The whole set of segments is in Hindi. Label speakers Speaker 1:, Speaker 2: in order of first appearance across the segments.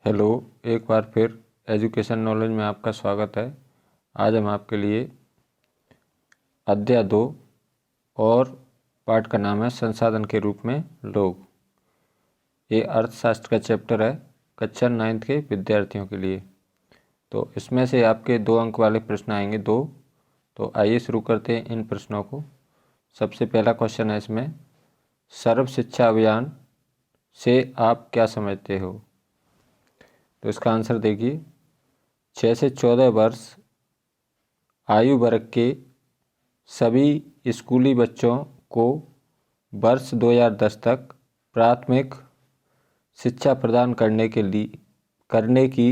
Speaker 1: हेलो, एक बार फिर एजुकेशन नॉलेज में आपका स्वागत है। आज हम आपके लिए अध्याय 2 और पाठ का नाम है संसाधन के रूप में लोग। ये अर्थशास्त्र का चैप्टर है कक्षा 9th के विद्यार्थियों के लिए। तो इसमें से आपके 2 अंक वाले प्रश्न आएंगे 2। तो आइए शुरू करते हैं इन प्रश्नों को। सबसे पहला क्वेश्चन है इसमें, सर्व शिक्षा अभियान से आप क्या समझते हो? तो इसका आंसर देखिए, 6 से 14 वर्ष आयु वर्ग के सभी स्कूली बच्चों को वर्ष 2010 तक प्राथमिक शिक्षा प्रदान करने की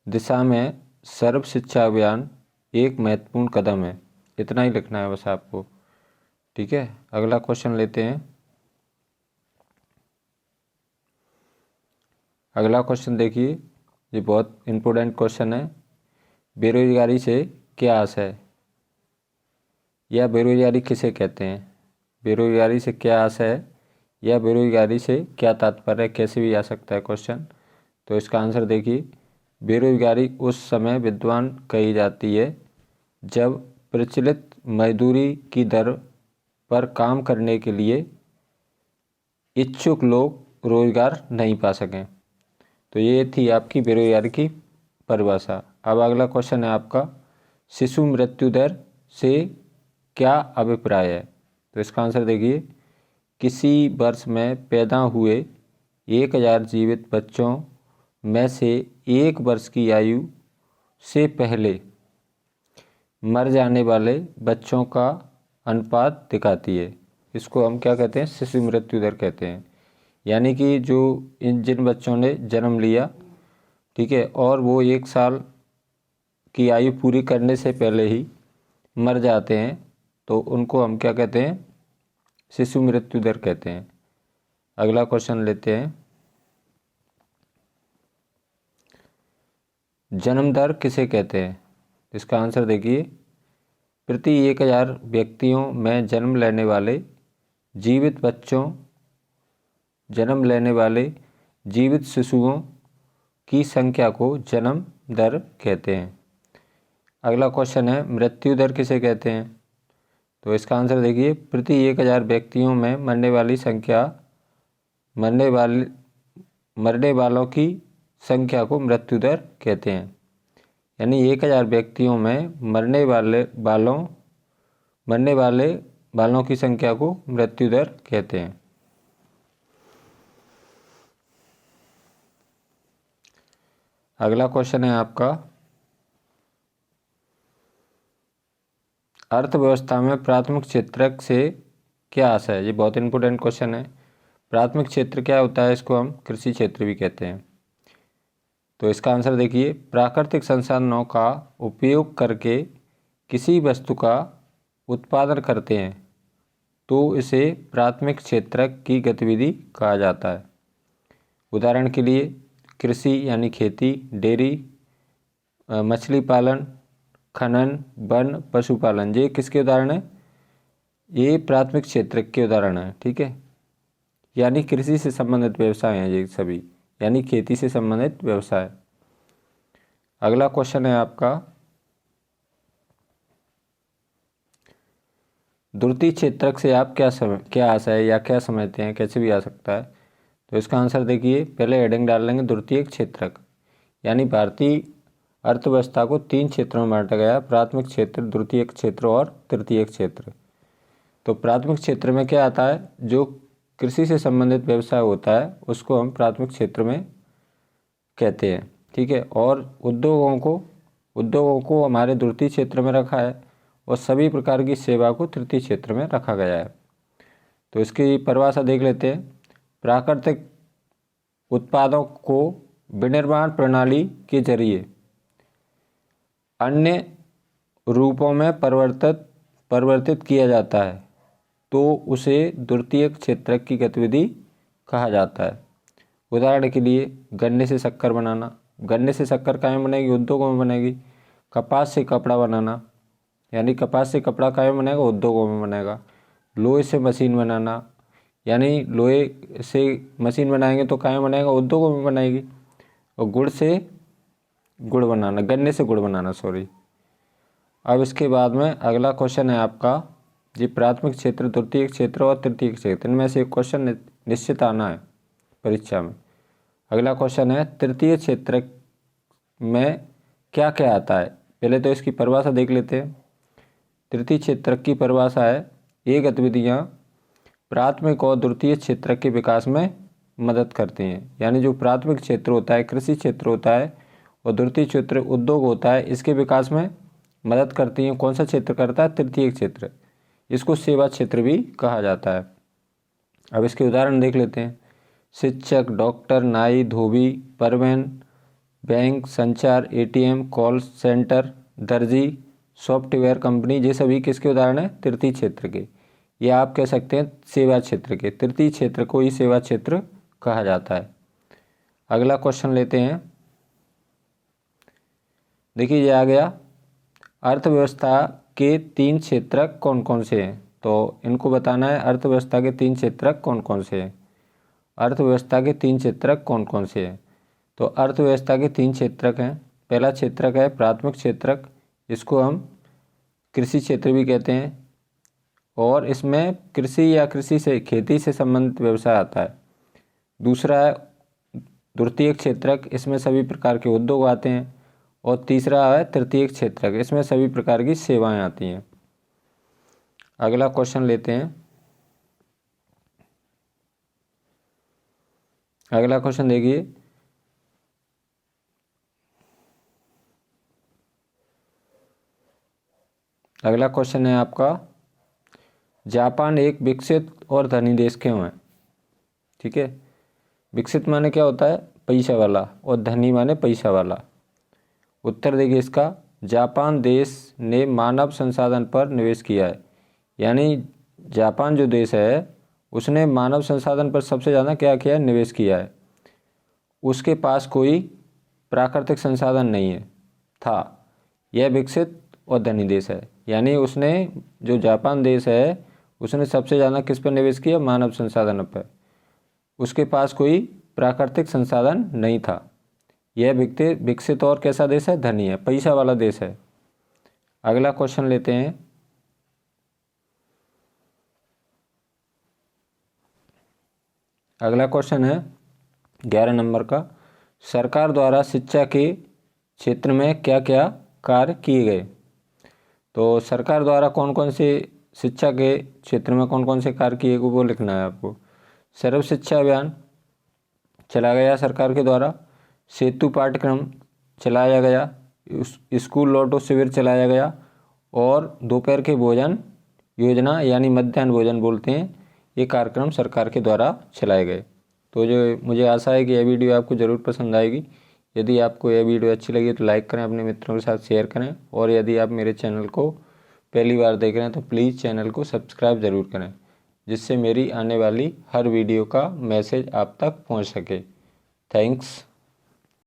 Speaker 1: दिशा में सर्व शिक्षा अभियान एक महत्वपूर्ण कदम है। इतना ही लिखना है बस आपको, ठीक है। अगला क्वेश्चन लेते हैं। अगला क्वेश्चन देखिए, ये बहुत इम्पोर्टेंट क्वेश्चन है। बेरोजगारी से क्या आशय है, या बेरोजगारी किसे कहते हैं? बेरोजगारी से क्या आशय है या बेरोजगारी से क्या तात्पर्य है, कैसे भी आ सकता है क्वेश्चन। तो इसका आंसर देखिए, बेरोजगारी उस समय विद्वान कही जाती है जब प्रचलित मजदूरी की दर पर काम करने के लिए इच्छुक लोग रोजगार नहीं पा सकें। तो ये थी आपकी बेरोजगारी की परिभाषा। अब अगला क्वेश्चन है आपका, शिशु मृत्यु दर से क्या अभिप्राय है? तो इसका आंसर देखिए, किसी वर्ष में पैदा हुए 1000 जीवित बच्चों में से 1 वर्ष की आयु से पहले मर जाने वाले बच्चों का अनुपात दिखाती है। इसको हम क्या कहते हैं? शिशु मृत्यु दर कहते हैं। यानी कि जिन बच्चों ने जन्म लिया, ठीक है, और वो 1 साल की आयु पूरी करने से पहले ही मर जाते हैं, तो उनको हम क्या कहते हैं? शिशु मृत्यु दर कहते हैं। अगला क्वेश्चन लेते हैं, जन्म दर किसे कहते हैं? इसका आंसर देखिए, प्रति 1000 व्यक्तियों में जन्म लेने वाले जीवित शिशुओं की संख्या को जन्म दर कहते हैं। अगला क्वेश्चन है, मृत्यु दर किसे कहते हैं? तो इसका आंसर देखिए, प्रति 1000 व्यक्तियों में मरने वालों की संख्या को मृत्यु दर कहते हैं। यानी 1000 व्यक्तियों में मरने वालों की संख्या को मृत्यु दर कहते हैं। अगला क्वेश्चन है आपका, अर्थव्यवस्था में प्राथमिक क्षेत्र से क्या आशय है? ये बहुत इंपॉर्टेंट क्वेश्चन है। प्राथमिक क्षेत्र क्या होता है? इसको हम कृषि क्षेत्र भी कहते हैं। तो इसका आंसर देखिए, प्राकृतिक संसाधनों का उपयोग करके किसी वस्तु का उत्पादन करते हैं तो इसे प्राथमिक क्षेत्र की गतिविधि कहा जाता है। उदाहरण के लिए कृषि यानी खेती, डेयरी, मछली पालन, खनन, वन, पशुपालन, ये किसके उदाहरण है? ये प्राथमिक क्षेत्र के उदाहरण है, ठीक है। यानी कृषि से संबंधित व्यवसाय हैं ये सभी, यानी खेती से संबंधित व्यवसाय। अगला क्वेश्चन है आपका, द्वितीय क्षेत्रक से आप क्या आशय है या क्या समझते हैं, कैसे भी आ सकता है। तो इसका आंसर देखिए, पहले हेडिंग डाल लेंगे द्वितीय क्षेत्रक। यानी भारतीय अर्थव्यवस्था को 3 क्षेत्रों में बांटा गया, प्राथमिक क्षेत्र, द्वितीय क्षेत्र और तृतीय क्षेत्र। तो प्राथमिक क्षेत्र में क्या आता है? जो कृषि से संबंधित व्यवसाय होता है उसको हम प्राथमिक क्षेत्र में कहते हैं, ठीक है। और उद्योगों को हमारे द्वितीय क्षेत्र में रखा है और सभी प्रकार की सेवा को तृतीय क्षेत्र में रखा गया है। तो इसकी परिभाषा देख लेते हैं, प्राकृतिक उत्पादों को विनिर्माण प्रणाली के जरिए अन्य रूपों में परिवर्तित किया जाता है तो उसे द्वितीय क्षेत्र की गतिविधि कहा जाता है। उदाहरण के लिए गन्ने से शक्कर बनाना, गन्ने से शक्कर कहाँ बनेगी? उद्योगों में बनेगी। कपास से कपड़ा बनाना, यानी कपास से कपड़ा कहाँ बनेगा? उद्योगों में बनेगा। लोहे से मशीन बनाना, यानी लोहे से मशीन बनाएंगे तो कहाँ बनेगा? उद्योगों में बनेगी। और गुड़ से गुड़ बनाना, गन्ने से गुड़ बनाना, सॉरी। अब इसके बाद में अगला क्वेश्चन है आपका, जी प्राथमिक क्षेत्र, द्वितीयक क्षेत्र और तृतीयक क्षेत्र, इनमें से एक क्वेश्चन निश्चित आना है परीक्षा में। अगला क्वेश्चन है तृतीय क्षेत्र में क्या क्या आता है। पहले तो इसकी परिभाषा देख लेते हैं। तृतीय क्षेत्र की परिभाषा है, ये गतिविधियाँ प्राथमिक और द्वितीय क्षेत्र के विकास में मदद करती हैं। यानी जो प्राथमिक क्षेत्र होता है, कृषि क्षेत्र होता है, और द्वितीय क्षेत्र उद्योग होता है, इसके विकास में मदद करती हैं। कौन सा क्षेत्र करता है? तृतीय क्षेत्र। इसको सेवा क्षेत्र भी कहा जाता है। अब इसके उदाहरण देख लेते हैं। शिक्षक, डॉक्टर, नाई, धोबी, परिवहन, बैंक, संचार, एटीएम, कॉल सेंटर, दर्जी, सॉफ्टवेयर कंपनी, ये सभी किसके उदाहरण हैं? तृतीय क्षेत्र के। या आप कह सकते हैं सेवा क्षेत्र के। तृतीय क्षेत्र को ही सेवा क्षेत्र कहा जाता है। अगला क्वेश्चन लेते हैं। देखिए ये आ गया, अर्थव्यवस्था के 3 क्षेत्रक कौन कौन से हैं। तो इनको बताना है, अर्थव्यवस्था के 3 क्षेत्रक कौन कौन से हैं। अर्थव्यवस्था के 3 क्षेत्रक कौन कौन से हैं। तो अर्थव्यवस्था के 3 क्षेत्रक हैं। पहला क्षेत्रक है प्राथमिक क्षेत्रक, इसको हम कृषि क्षेत्र भी कहते हैं, और इसमें कृषि या कृषि से खेती से संबंधित व्यवसाय आता है। दूसरा है द्वितीयक क्षेत्रक, इसमें सभी प्रकार के उद्योग आते हैं। और तीसरा है तृतीयक क्षेत्रक, इसमें सभी प्रकार की सेवाएं आती हैं। अगला क्वेश्चन लेते हैं। अगला क्वेश्चन देखिए, अगला क्वेश्चन है आपका, जापान एक विकसित और धनी देश क्यों है। ठीक है, विकसित माने क्या होता है? पैसा वाला, और धनी माने पैसा वाला। उत्तर देखिए इसका, जापान देश ने मानव संसाधन पर निवेश किया है। यानी जापान जो देश है उसने मानव संसाधन पर सबसे ज़्यादा क्या किया है? निवेश किया है। उसके पास कोई प्राकृतिक संसाधन नहीं है था। यह विकसित और धनी देश है। यानी उसने, जो जापान देश है, उसने सबसे ज़्यादा किस पर निवेश किया? मानव संसाधन पर। उसके पास कोई प्राकृतिक संसाधन नहीं था। यह विकसित और कैसा देश है? धनी है, पैसा वाला देश है। अगला क्वेश्चन लेते हैं। अगला क्वेश्चन है 11 नंबर का, सरकार द्वारा शिक्षा के क्षेत्र में क्या क्या कार्य किए गए। तो सरकार द्वारा कौन कौन से शिक्षा के क्षेत्र में कौन कौन से कार्य किए गए वो लिखना है आपको। सर्व शिक्षा अभियान चलाया गया सरकार के द्वारा, सेतु पाठ्यक्रम चलाया गया, स्कूल लौटो शिविर चलाया गया, और दोपहर के भोजन योजना यानी मध्याह्न भोजन बोलते हैं, ये कार्यक्रम सरकार के द्वारा चलाए गए। तो जो मुझे आशा है कि यह वीडियो आपको ज़रूर पसंद आएगी। यदि आपको यह वीडियो अच्छी लगी तो लाइक करें, अपने मित्रों के साथ शेयर करें, और यदि आप मेरे चैनल को पहली बार देख रहे हैं तो प्लीज़ चैनल को सब्सक्राइब ज़रूर करें, जिससे मेरी आने वाली हर वीडियो का मैसेज आप तक पहुंच सके। थैंक्स।